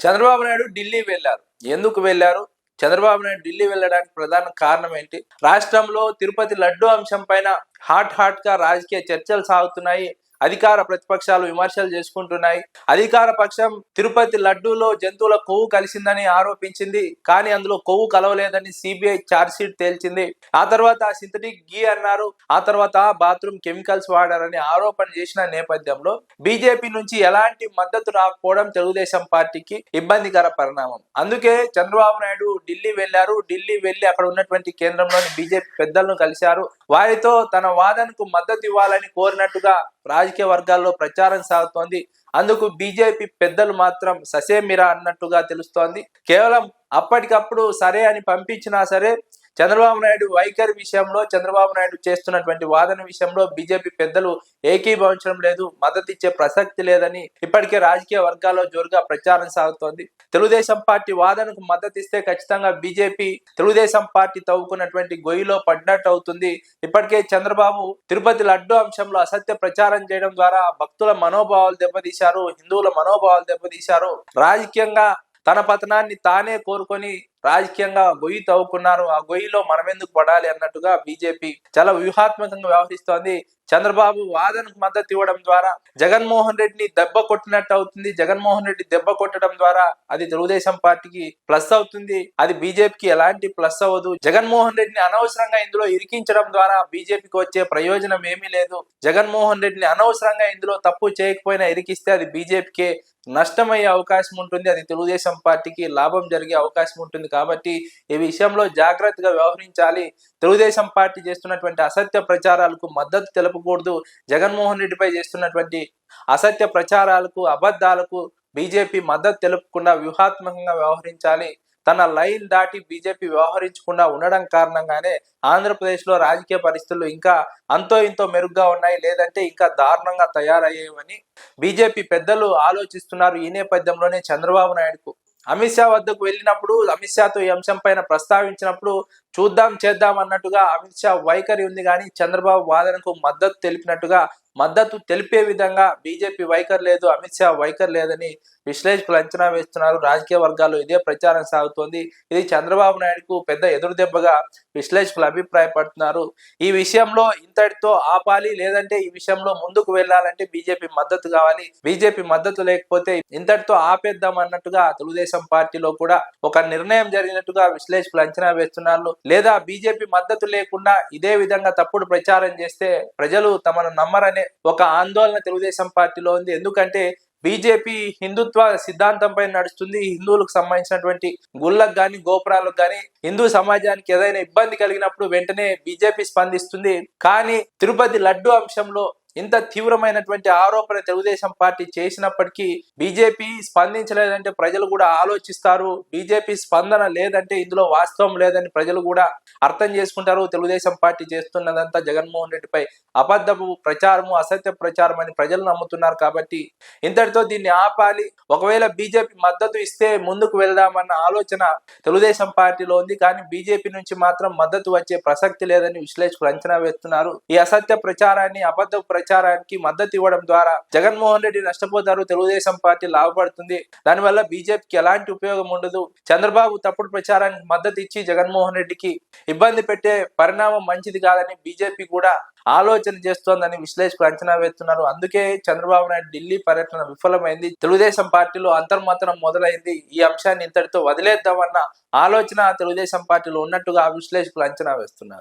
చంద్రబాబు నాయుడు ఢిల్లీ వెళ్లారు. ఎందుకు వెళ్లారు? చంద్రబాబు నాయుడు ఢిల్లీ వెళ్ళడానికి ప్రధాన కారణం ఏంటి? రాష్ట్రంలో తిరుపతి లడ్డు అంశం పైన హాట్ గా రాజకీయ చర్చలు సాగుతున్నాయి. అధికార ప్రతిపక్షాలు విమర్శలు చేసుకుంటున్నాయి. అధికార పక్షం తిరుపతి లడ్డూలో జంతువుల కొవ్వు కలిసిందని ఆరోపించింది. కానీ అందులో కొవ్వు కలవలేదని సిబిఐ ఛార్జ్ షీట్ తేల్చింది. ఆ తర్వాత సింథటిక్ గీ అన్నారు. ఆ తర్వాత బాత్రూమ్ కెమికల్స్ వాడారని ఆరోపణ చేసిన నేపథ్యంలో బీజేపీ నుంచి ఎలాంటి మద్దతు రాకపోవడం తెలుగుదేశం పార్టీకి ఇబ్బందికర పరిణామం. అందుకే చంద్రబాబు నాయుడు ఢిల్లీ వెళ్లారు. ఢిల్లీ వెళ్లి అక్కడ ఉన్నటువంటి కేంద్రంలోని బీజేపీ పెద్దలను కలిశారు. వారితో తన వాదనకు మద్దతు ఇవ్వాలని కోరినట్టుగా రాజకీయ వర్గాల్లో ప్రచారం సాగుతోంది. అందుకు బీజేపీ పెద్దలు మాత్రం ససేమిరా అన్నట్టుగా తెలుస్తోంది. కేవలం అప్పటికప్పుడు సరే అని పంపించినా సరే చంద్రబాబు నాయుడు వైఖరి విషయంలో, చంద్రబాబు నాయుడు చేస్తున్నటువంటి వాదన విషయంలో బీజేపీ పెద్దలు ఏకీభవించడం లేదు, మద్దతు ఇచ్చే ప్రసక్తి లేదని ఇప్పటికే రాజకీయ వర్గాల్లో జోరుగా ప్రచారం సాగుతోంది. తెలుగుదేశం పార్టీ వాదనకు మద్దతు ఇస్తే ఖచ్చితంగా బీజేపీ తెలుగుదేశం పార్టీ తవ్వుకున్నటువంటి గొయ్యిలో పడినట్టు అవుతుంది. ఇప్పటికే చంద్రబాబు తిరుపతి లడ్డు అంశంలో అసత్య ప్రచారం చేయడం ద్వారా భక్తుల మనోభావాలు దెబ్బతీశారు, హిందువుల మనోభావాలు దెబ్బతీశారు. రాజకీయంగా తన పతనాన్ని తానే కోరుకొని రాజకీయంగా గొయ్యి తవ్వుకున్నారు. ఆ గొయ్యిలో మనమెందుకు పడాలి అన్నట్టుగా బీజేపీ చాలా వ్యూహాత్మకంగా వ్యవహరిస్తోంది. చంద్రబాబు వాదనకు మద్దతు ఇవ్వడం ద్వారా జగన్మోహన్ రెడ్డిని దెబ్బ కొట్టినట్టు అవుతుంది. జగన్మోహన్ రెడ్డి దెబ్బ కొట్టడం ద్వారా అది తెలుగుదేశం పార్టీకి ప్లస్ అవుతుంది, అది బీజేపీకి ఎలాంటి ప్లస్ అవ్వదు. జగన్మోహన్ రెడ్డిని అనవసరంగా ఇందులో ఇరికించడం ద్వారా బీజేపీకి వచ్చే ప్రయోజనం ఏమీ లేదు. జగన్మోహన్ రెడ్డిని అనవసరంగా ఇందులో తప్పు చేయకపోయినా ఇరికిస్తే అది బీజేపీకే నష్టమయ్యే అవకాశం ఉంటుంది, అది తెలుగుదేశం పార్టీకి లాభం జరిగే అవకాశం ఉంటుంది. కాబట్టి ఈ విషయంలో జాగ్రత్తగా వ్యవహరించాలి. తెలుగుదేశం పార్టీ చేస్తున్నటువంటి అసత్య ప్రచారాలకు మద్దతు తెలపకూడదు. జగన్మోహన్ రెడ్డిపై చేస్తున్నటువంటి అసత్య ప్రచారాలకు, అబద్ధాలకు బీజేపీ మద్దతు తెలుపకుండా వ్యూహాత్మకంగా వ్యవహరించాలి. తన లైన్ దాటి బీజేపీ వ్యవహరించకుండా ఉండడం కారణంగానే ఆంధ్రప్రదేశ్ లో రాజకీయ పరిస్థితులు ఇంకా అంతో ఇంతో మెరుగ్గా ఉన్నాయి, లేదంటే ఇంకా దారుణంగా తయారయ్యేవని బీజేపీ పెద్దలు ఆలోచిస్తున్నారు. ఈ నేపథ్యంలోనే చంద్రబాబు నాయుడుకు అమిత్ షా వద్దకు వెళ్ళినప్పుడు, అమిత్ షాతో ఈ అంశం పైన ప్రస్తావించినప్పుడు చూద్దాం చేద్దాం అన్నట్టుగా అమిత్ షా వైఖరి ఉంది. కానీ చంద్రబాబు వాదనకు మద్దతు తెలిపినట్టుగా, మద్దతు తెలిపే విధంగా బీజేపీ వైఖరి లేదు, అమిత్ షా వైఖరి లేదని విశ్లేషకులు అంచనా వేస్తున్నారు. రాజకీయ వర్గాల్లో ఇదే ప్రచారం సాగుతోంది. ఇది చంద్రబాబు నాయుడుకు పెద్ద ఎదురుదెబ్బగా విశ్లేషకులు అభిప్రాయపడుతున్నారు. ఈ విషయంలో ఇంతటితో ఆపాలి, లేదంటే ఈ విషయంలో ముందుకు వెళ్ళాలంటే బీజేపీ మద్దతు కావాలి. బీజేపీ మద్దతు లేకపోతే ఇంతటితో ఆపేద్దాం అన్నట్టుగా తెలుగుదేశం పార్టీలో కూడా ఒక నిర్ణయం జరిగినట్టుగా విశ్లేషకులు అంచనా వేస్తున్నారు. లేదా బీజేపీ మద్దతు లేకుండా ఇదే విధంగా తప్పుడు ప్రచారం చేస్తే ప్రజలు తమను నమ్మరనే ఒక ఆందోళన తెలుగుదేశం పార్టీలో ఉంది. ఎందుకంటే బీజేపీ హిందుత్వ సిద్ధాంతంపై నడుస్తుంది. హిందువులకు సంబంధించినటువంటి గుళ్ళకు గాని, గోపురాలకు గాని, హిందూ సమాజానికి ఏదైనా ఇబ్బంది కలిగినప్పుడు వెంటనే బీజేపీ స్పందిస్తుంది. కానీ తిరుపతి లడ్డు అంశంలో ఇంత తీవ్రమైనటువంటి ఆరోపణ తెలుగుదేశం పార్టీ చేసినప్పటికీ బీజేపీ స్పందించలేదంటే ప్రజలు కూడా ఆలోచిస్తారు. బీజేపీ స్పందన లేదంటే ఇందులో వాస్తవం లేదని ప్రజలు కూడా అర్థం చేసుకుంటారు. తెలుగుదేశం పార్టీ చేస్తున్నదంతా జగన్మోహన్ రెడ్డిపై అబద్ధపు ప్రచారము, అసత్య ప్రచారం అని ప్రజలు నమ్ముతున్నారు. కాబట్టి ఇంతటితో దీన్ని ఆపాలి. ఒకవేళ బీజేపీ మద్దతు ఇస్తే ముందుకు వెళ్దామన్న ఆలోచన తెలుగుదేశం పార్టీలో ఉంది. కానీ బీజేపీ నుంచి మాత్రం మద్దతు వచ్చే ప్రసక్తి లేదని విశ్లేషకులు అంచనా వేస్తున్నారు. ఈ అసత్య ప్రచారాన్ని, అబద్ధ ప్రచారానికి మద్దతు ఇవ్వడం ద్వారా జగన్మోహన్ రెడ్డి నష్టపోతారు, తెలుగుదేశం పార్టీ లాభపడుతుంది. దానివల్ల బీజేపీకి ఎలాంటి ఉపయోగం ఉండదు. చంద్రబాబు తప్పుడు ప్రచారానికి మద్దతు ఇచ్చి జగన్మోహన్ రెడ్డికి ఇబ్బంది పెట్టే పరిణామం మంచిది కాదని బీజేపీ కూడా ఆలోచన చేస్తోందని విశ్లేషకులు అంచనా వేస్తున్నారు. అందుకే చంద్రబాబు నాయుడు ఢిల్లీ పర్యటన విఫలమైంది. తెలుగుదేశం పార్టీలో అంతర్మతనం మొదలైంది. ఈ అంశాన్ని ఇంతటితో వదిలేద్దామన్న ఆలోచన తెలుగుదేశం పార్టీలో ఉన్నట్టుగా విశ్లేషకులు అంచనా వేస్తున్నారు.